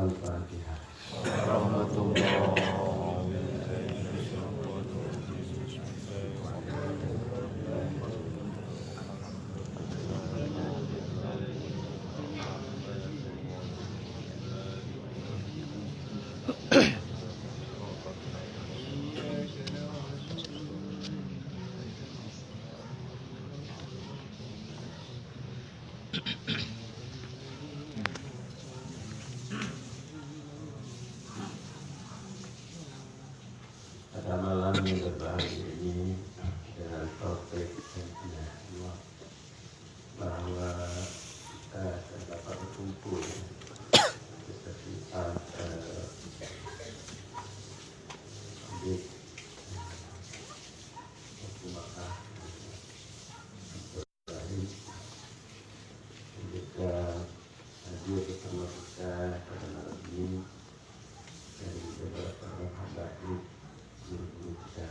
Al-Fatihah. Pada malam yang berbahagia ini dengan taufik dan hidayah Allah bahwa kita dapat berkumpul seperti di Makkah Ibrahim dan juga hadir bersama kita pada malam ini dari beberapa habaib guru kita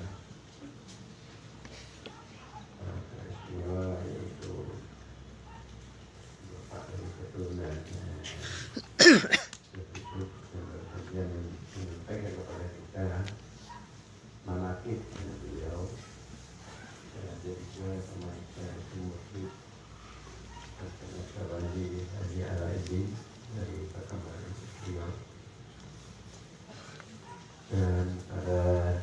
istimewa yaitu Bapak dari keturunan Yusuf dan berbagian menyampaikan kepada kita manakib beliau dan ada juga sama kita Mufti Syabandi Haji Al-Aidin dari perkembangan beliau dan para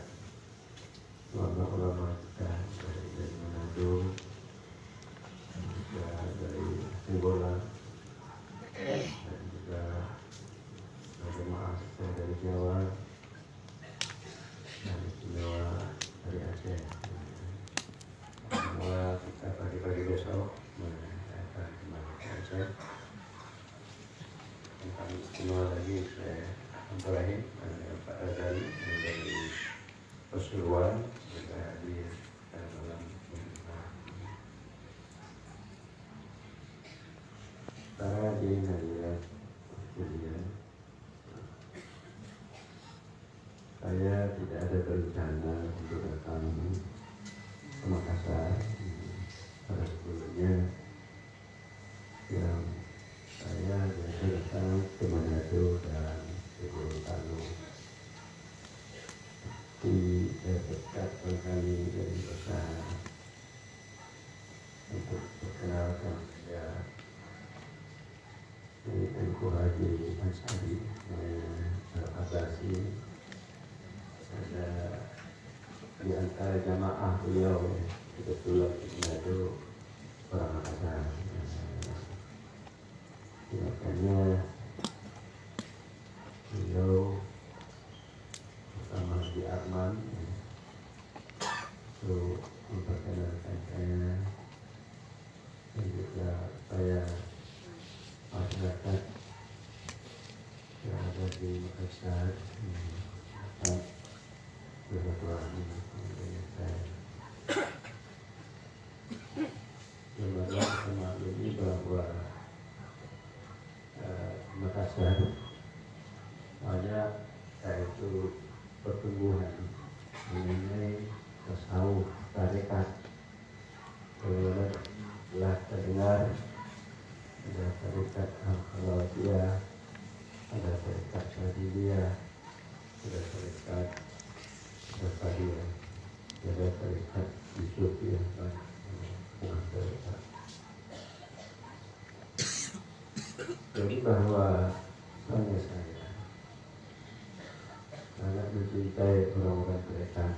ulama-ulama kita dari Manado dan juga dari Angola dan juga jemaah dari Jawa dan istimewa dari Aceh. Semua kita pagi-pagi besok akan kembali ke Aceh. Dan kami istimewa lagi saya Ibrahim dan Pak Razali dari Pasuruan juga hadir pada malam para hadirin hadirat sekalian. Saya tidak ada berencana untuk datang ke Makassar pada sebelumnya yang saya biasa datang ke Manado dan ke Gorontalo di dekat kami dari besar untuk perkenalkan saya ini Engku Haji Ansari Al-Abbasi. Ada di antara jamaah beliau kebetulan di Manado orang Makassar. Makanya beliau bersama Haji Arman untuk memperkenalkan saya dan juga saya masyarakat yang ada di Makassar dapat berlaku dengan saya. Sebenarnya sama ini bahwa Makassar banyak yaitu pertumbuhan mengenai tasawuf tarekat. Telah terdengar ada tarekat Al-Khalawiyah, ada tarekat Syadiliyah, ada tarekat Syafadiyah, ada tarekat Yusufiyah dan tarekat. Jadi bahwa saya sangat mencintai orang-orang tarekat.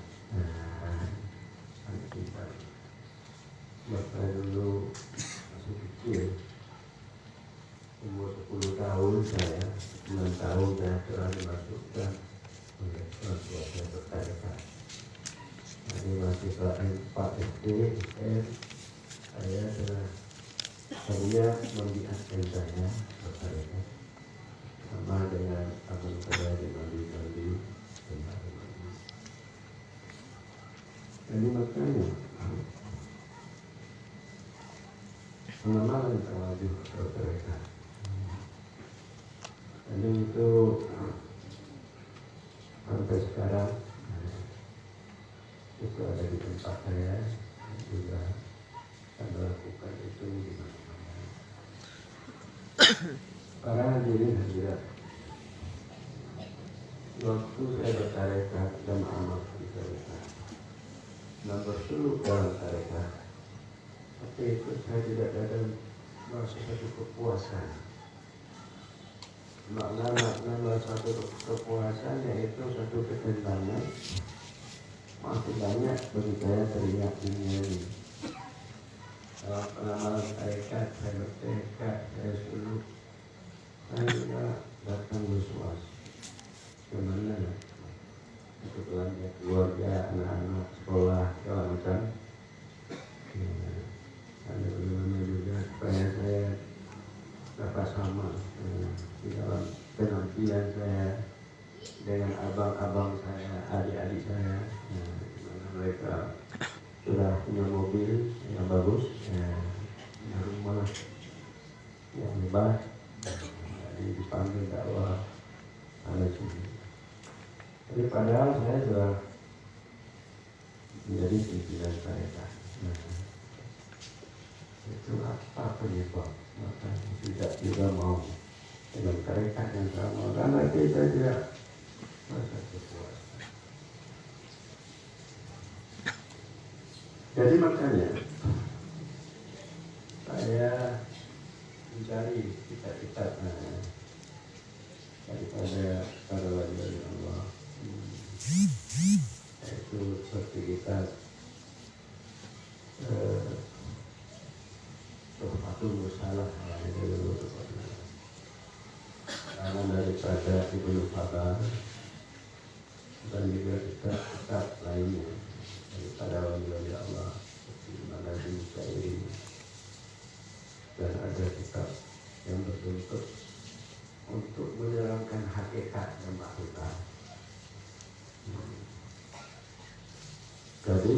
Maka dulu masih kecil, umur 10 tahun saya, 9 tahun saya telah dimasukkan oleh orang tua saya bertarekat. Jadi masih kelas 4 SD, saya telah dia membiarkan saya bertarekat sama dengan abang saya di Bali. Jadi makanya pengenalan terwajib bertarekat. Jadi itu sampai sekarang itu ada di tempat saya juga saya melakukan itu di mana-mana. Para hadirin hadirat waktu saya bertarekat dan amal di tarekat, nomor dulu dalam tarekat, tapi itu saya tidak ada merasa satu kepuasan. Makna satu kepuasan yaitu satu ketenangan. Makin banyak bagi saya teringat dunia ini. Kalau penamalan tarekat, saya bertekad, saya suluh, saya datang bersuas. Kemana ya? Untuk belanja keluarga, anak-anak, sekolah, segala macam. Ada bagaimana juga supaya saya dapat sama di dalam penampilan saya dengan abang-abang saya, adik-adik saya. Dimana mereka sudah punya mobil yang bagus, punya rumah yang hebat, jadi dipanggil dakwah sana sini. Jadi padahal saya sudah menjadi pimpinan mereka. Itu apa penyebab maka tidak mau dengan tarekat yang sama, karena kita tidak merasa kepuasan. Jadi makanya saya mencari kitab-kitab daripada para wali Allah, yaitu seperti kitab Tuhfatul Musalah karena daripada Ibnu Fabar dan juga kitab lainnya daripada wali Allah seperti Manazil Syairi, dan ada kitab yang berbentuk untuk menerangkan hakikat dan makhluk. Jadi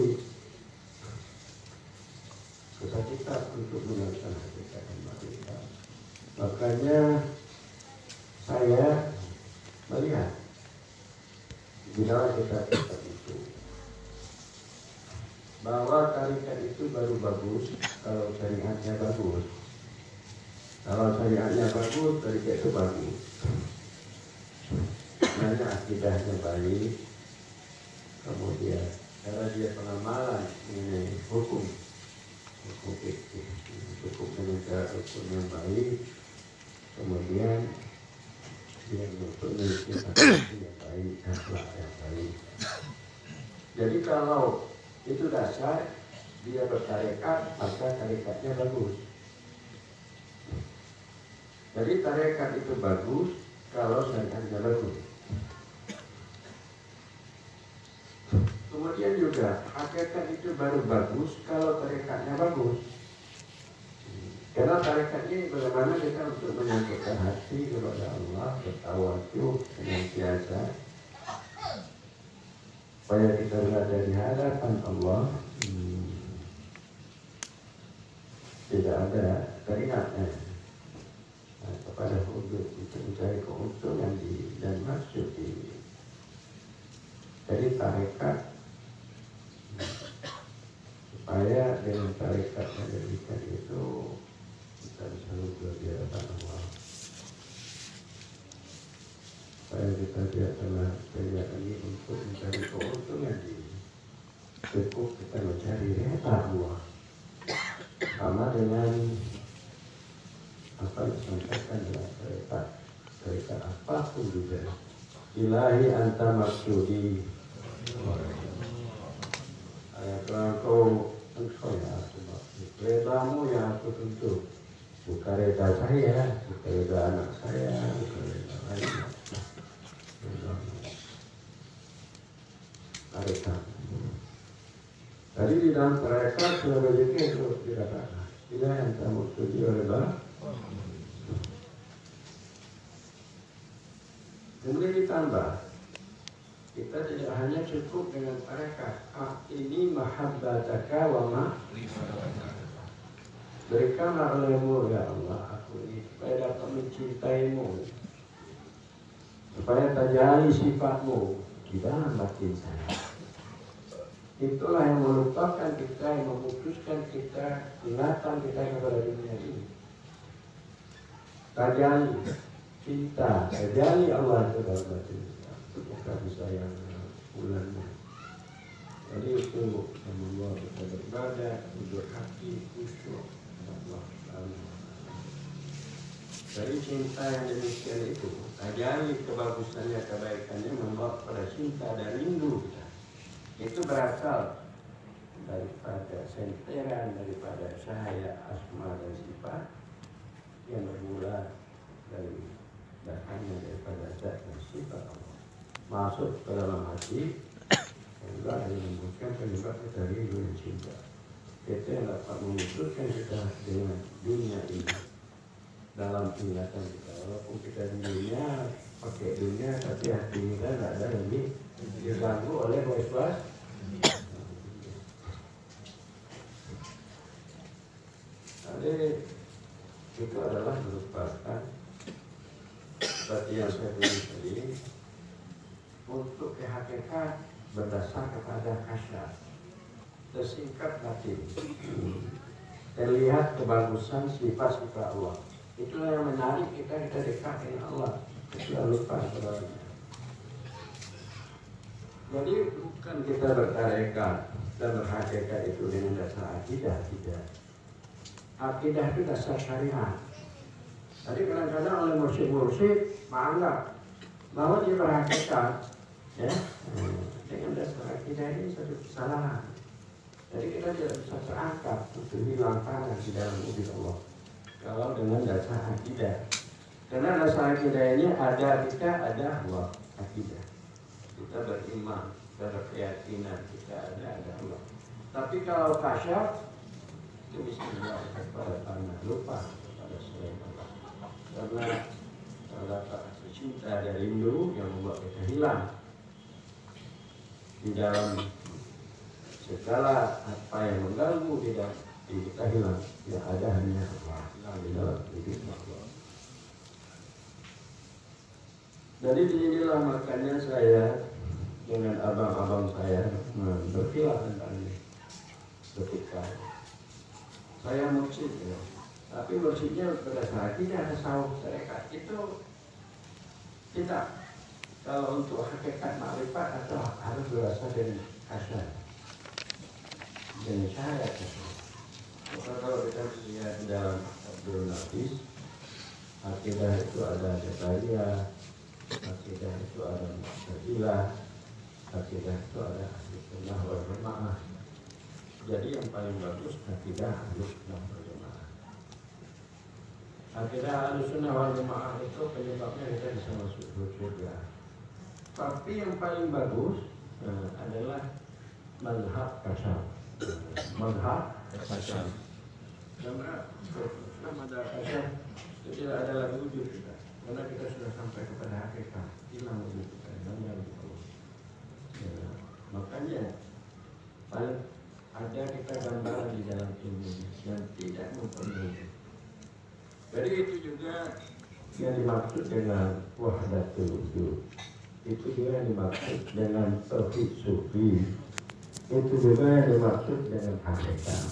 kita untuk menerangkan hakikat dan makhluk. Makanya saya melihat di dalam kitab-kitab itu bahwa tarikat itu baru bagus kalau syariatnya bagus. Kalau syariatnya bagus, tarikat itu bagus. Karena akidahnya baik, kemudian cara dia pengamalan mengenai hukum fikih, hukum dengan cara hukum yang baik, kemudian dia memiliki sifat yang baik, akhlak yang baik. Jadi kalau itu dasar dia bertarekat, maka tarekatnya bagus. Jadi tarekat itu bagus kalau syariatnya bagus. Kemudian juga hakikat itu baru bagus kalau tarekatnya bagus. Karena tarekat ini bagaimana kita untuk menyangkutkan hati kepada Allah, bertawakkul senantiasa, supaya kita berada di hadapan Allah, tidak ada teringatnya kepada untuk mencari keuntungan dan maksud ini. Jadi tarekat supaya dengan tarekat yang diberikan itu kita bisa berada di hadapan Allah. Supaya kita tidak telah terlihat lagi untuk mencari keuntungan ini. Cukup kita mencari reda Allah. Sama dengan apa yang disampaikan dalam tarekat apapun juga. Ilahi anta maksudi. Engkau yang aku maksud, redamu yang aku tuntut, bukan reda saya, bukan reda anak saya, bukan reda lain. Tarekat. Tadi di dalam tarekat sudah begitu itu dikatakan, tidak yang kamu setuju reda. Kemudian ditambah, kita tidak hanya cukup dengan tarekat. Ini mahabbataka wa ma'rifataka. Berikanlah olehmu ya Allah aku ini supaya dapat mencintaimu, supaya terjadi sifatmu di dalam batin saya. Itulah yang melupakan kita, yang memutuskan kita, ingatan kita kepada dunia ini. Terjadi cinta, terjadi Allah itu dalam batin kita. untuk kasih sayang bulannya. Jadi itu yang membawa kita beribadah, hidup hati, khusyuk Allah Subhanahu wa Ta'ala. Dari cinta yang demikian itu, ajaib kebagusannya, kebaikannya membawa pada cinta dan rindu kita. Itu berasal daripada senteran, daripada cahaya asma dan sifat yang bermula dari datangnya daripada zat dan sifat Allah masuk ke dalam hati, sehingga yang membuatkan penyebab kita rindu dan cinta. Itu yang dapat memutuskan kita dengan dunia ini dalam ingatan kita. Walaupun kita di dunia pakai dunia, tapi hati kita tidak ada yang diganggu oleh waswas. Jadi itu adalah merupakan seperti yang saya bilang tadi, untuk hakikat berdasar kepada kasyaf, tersingkap batin, terlihat kebagusan sifat-sifat Allah. Itulah yang menarik kita dekat dengan Allah. Kita lupa sebenarnya. Jadi bukan kita bertarekat dan berhakikat itu dengan dasar akidah, tidak. Akidah itu dasar syariat. Tadi kadang-kadang oleh mursyid-mursyid menganggap bahwa dia berhakikat, ya, dengan dasar akidah ini satu kesalahan. Jadi kita tidak bisa terangkat untuk hilangkan di dalam wujud Allah kalau dengan dasar akidah. Karena dasar akidah ini ada kita, ada Allah. Akidah kita beriman, kita berkeyakinan kita ada Allah. Tapi kalau kasyaf itu bisa membawa kepada tanah lupa kepada selain Allah. Karena terdapat cinta dan rindu yang membuat kita hilang di dalam segala apa yang mengganggu tidak kita hilang. Yang ada hanya Allah di dalam hidup Allah. Dari sinilah makanya saya dengan abang-abang saya berkilah tentang ini. Ketika saya mursyid, ya. Tapi mursyidnya berdasar akidah tasawuf tarekat itu tidak. Kalau untuk hakikat makrifat atau harus berasal dari kasyaf, dari syariat. Maka kalau kita lihat dalam Abdul Nafis, akidah itu ada Jabariyah, akidah itu ada Mu'tazilah, akidah itu ada Ahli Sunnah wal Jamaah. Jadi yang paling bagus akidah Ahli Sunnah wal Jamaah. Akidah Ahli Sunnah wal Jamaah itu penyebabnya kita bisa masuk surga. Tapi yang paling bagus adalah mazhab kasyaf. Mazhab kasyaf. Karena mazhab kasyaf itu tidak ada lagi wujud kita. Karena kita sudah sampai kepada hakikat, hilang wujud kita dan yang Allah. Makanya paling ada kita gambaran di dalam ilmu yang tidak mempermudah. Jadi itu juga yang dimaksud dengan wahdatul wujud. Itu juga yang dimaksud dengan tauhid sufi. Itu juga yang dimaksud dengan hakikat.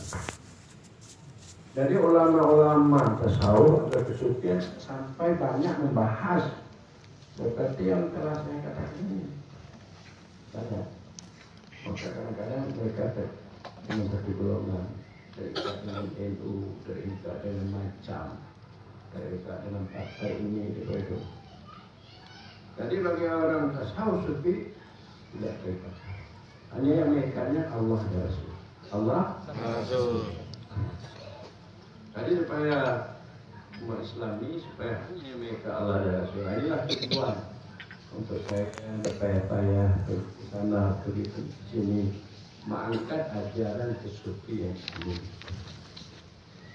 Jadi ulama-ulama tasawuf atau kesufian sampai banyak membahas seperti yang telah saya katakan ini. Banyak. Maka kadang-kadang mereka dengan satu golongan, terikat dengan NU, terikat dengan macam, terikat dengan partai ini itu. Jadi bagi orang tasawuf sufi tidak terikat. Hanya yang mengikatnya Allah dan Rasul. Allah dan Rasul. Jadi supaya umat Islam ini supaya hanya mengikat Allah dan Rasul. Inilah tujuan untuk saya berpayah-payah ke sana pergi ke sini mengangkat ajaran kesufian ini.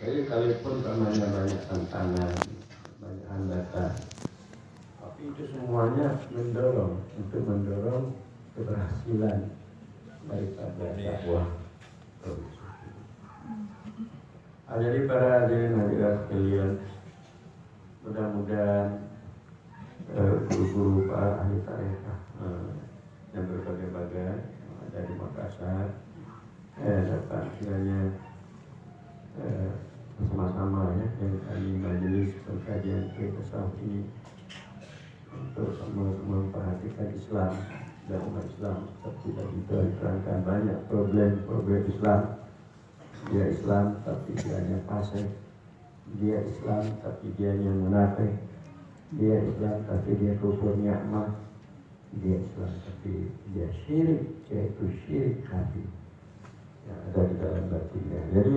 Jadi kalaupun namanya banyak tantangan, banyak hambatan, tapi itu semuanya mendorong keberhasilan daripada dakwah. Jadi para hadirin sekalian, mudah-mudahan guru-guru para ahli tarekat yang berbagai-bagai dari Makassar dapat kiranya bersama-sama ya dari majelis pengkajian tasawuf ini untuk memperhatikan Islam dan umat Islam. Tapi kita diterangkan banyak problem Islam. Dia Islam tapi dia hanya fasik. Dia Islam tapi dia hanya munafik. Dia Islam tapi dia kufur nikmat. Dia Islam tapi dia syirik, yaitu syirik hati yang ada di dalam batinnya. Jadi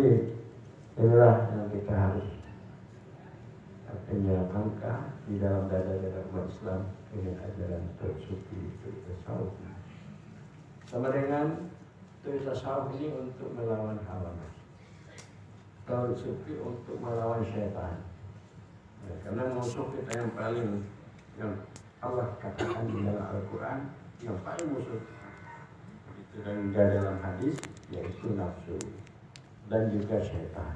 inilah yang kita harus artinya angkat di dalam dada-dada umat Islam ini ajaran sufi itu tasawuf. Sama dengan tasawuf ini untuk melawan hawa nafsu. Kalau sufi untuk melawan syaitan. Ya, karena musuh kita yang paling yang Allah katakan di dalam Al-Quran yang paling musuh itu dan dalam hadis yaitu nafsu dan juga syaitan.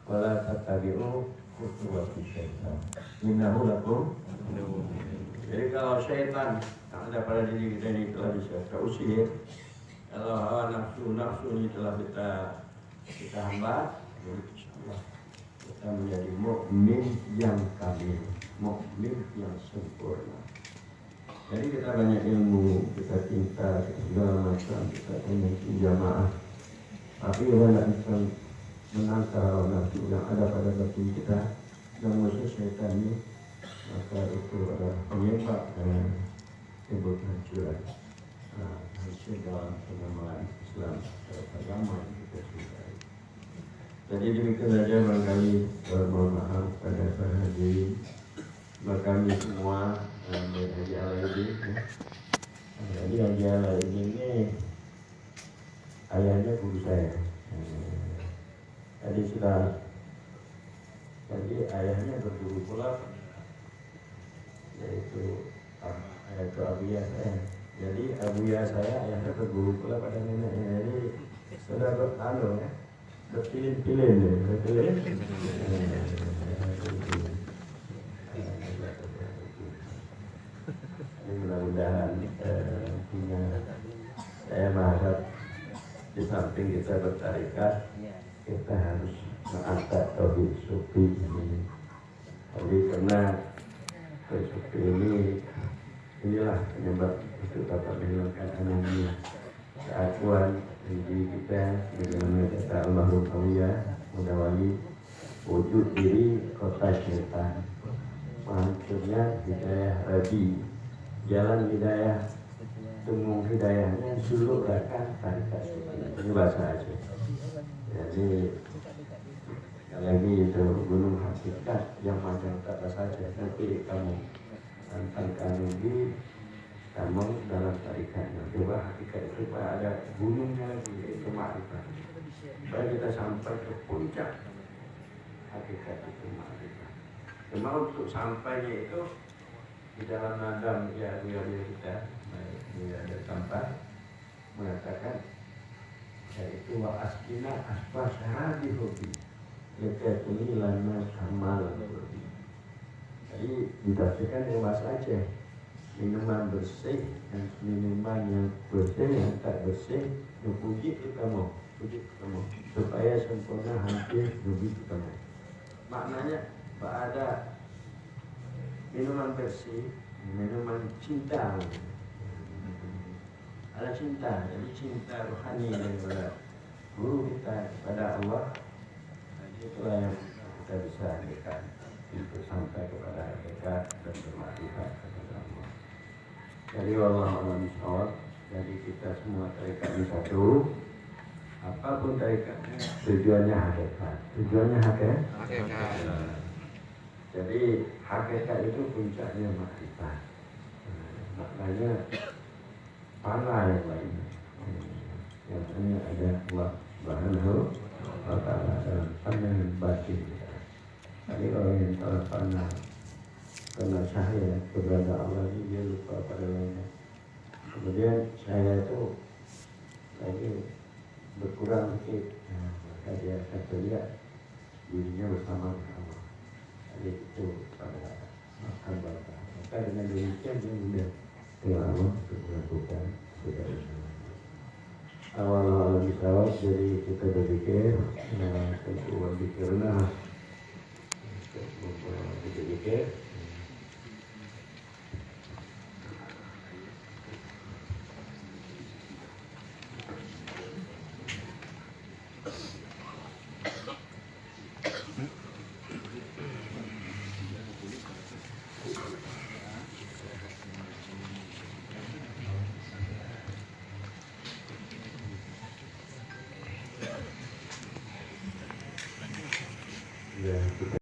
Wala tattabi'u khutuwati syaitan. Innahu lakum. Jadi kalau syaitan yang ada pada diri kita ini telah bisa terusir, kalau hawa nafsu ini telah kita hamba, insyaallah kita menjadi mukmin yang kamil, mukmin yang sempurna. Jadi kita banyak ilmu, kita cinta, kita segala macam, kita ingin jamaah. Tapi kita tidak bisa menangkal hawa nafsu yang ada pada batin kita dan musuh syaitan ini, maka itu adalah penyebab timbul kehancuran. Hasil dalam pengamalan Islam agama yang kita cintai. Jadi demikian saja barangkali mohon maaf pada para hadirin, kami semua Haji Alaidin. Jadi Haji Alaidin ini ayahnya guru saya. Jadi ayahnya berguru pula, yaitu Abuya saya. Jadi Abuya saya ayahnya berguru pula pada neneknya. Jadi sudah bertanu ya. Berpilih-pilih nih, berpilih. Ini mudah-mudahan saya berharap di samping kita bertarikat, kita harus mengangkat tauhid sufi ini. Jadi karena sufi inilah penyebab itu dapat menghilangkan anomia keakuan diri kita, bagaimana kata almarhum Aulia Mudawali, wujud diri kota syaitan, hancurnya hidayah Rabi, jalan hidayah, tunggu hidayahnya suluk rakan tarikat sufi. Ini bahasa Aceh. Jadi sekali lagi itu gunung hakikat yang macam kata saja. Nanti kamu tentang kanubi kamu dalam tarikatnya. Coba hakikat itu ada gunungnya lagi, itu ma'rifat. Supaya kita sampai ke puncak hakikat itu ma'rifat. Cuma untuk sampainya itu di dalam nadam ya kita ada tempat mengatakan yaitu wa askina asbah syarabi hobi yakatuni lana kamal hobi. Jadi ditafsirkan dengan bahasa Aceh, minuman bersih dan minuman yang bersih yang tak bersih puji kamu supaya sempurna hampir puji kamu. Maknanya ada minuman bersih, minuman cinta. Ada cinta, jadi cinta rohani daripada guru kita kepada Allah. Itulah yang kita bisa dekat untuk sampai kepada dekat dan bermakrifat kepada Allah. Jadi wallahu a'lam. Jadi kita semua tarikat ini satu. Apapun tarikatnya, tujuannya hakikat. Tujuannya hakikat. Jadi hakikat itu puncaknya makrifat. Maknanya panah yang lain. Yang ini ada Allah Subhanahu wa ta'ala dalam pandangan batin kita. Jadi orang yang salah panah karena cahaya kepada Allah ini dia lupa pada lainnya. Kemudian cahaya itu lagi berkurang sedikit, maka dia akan terlihat dirinya bersama Allah. Jadi itu pada makan bangsa. Maka dengan demikian dia mudah Allah untuk melakukan kebaikan. Awal-awal disawat, jadi kita berpikir, tentu berpikirlah, berpikir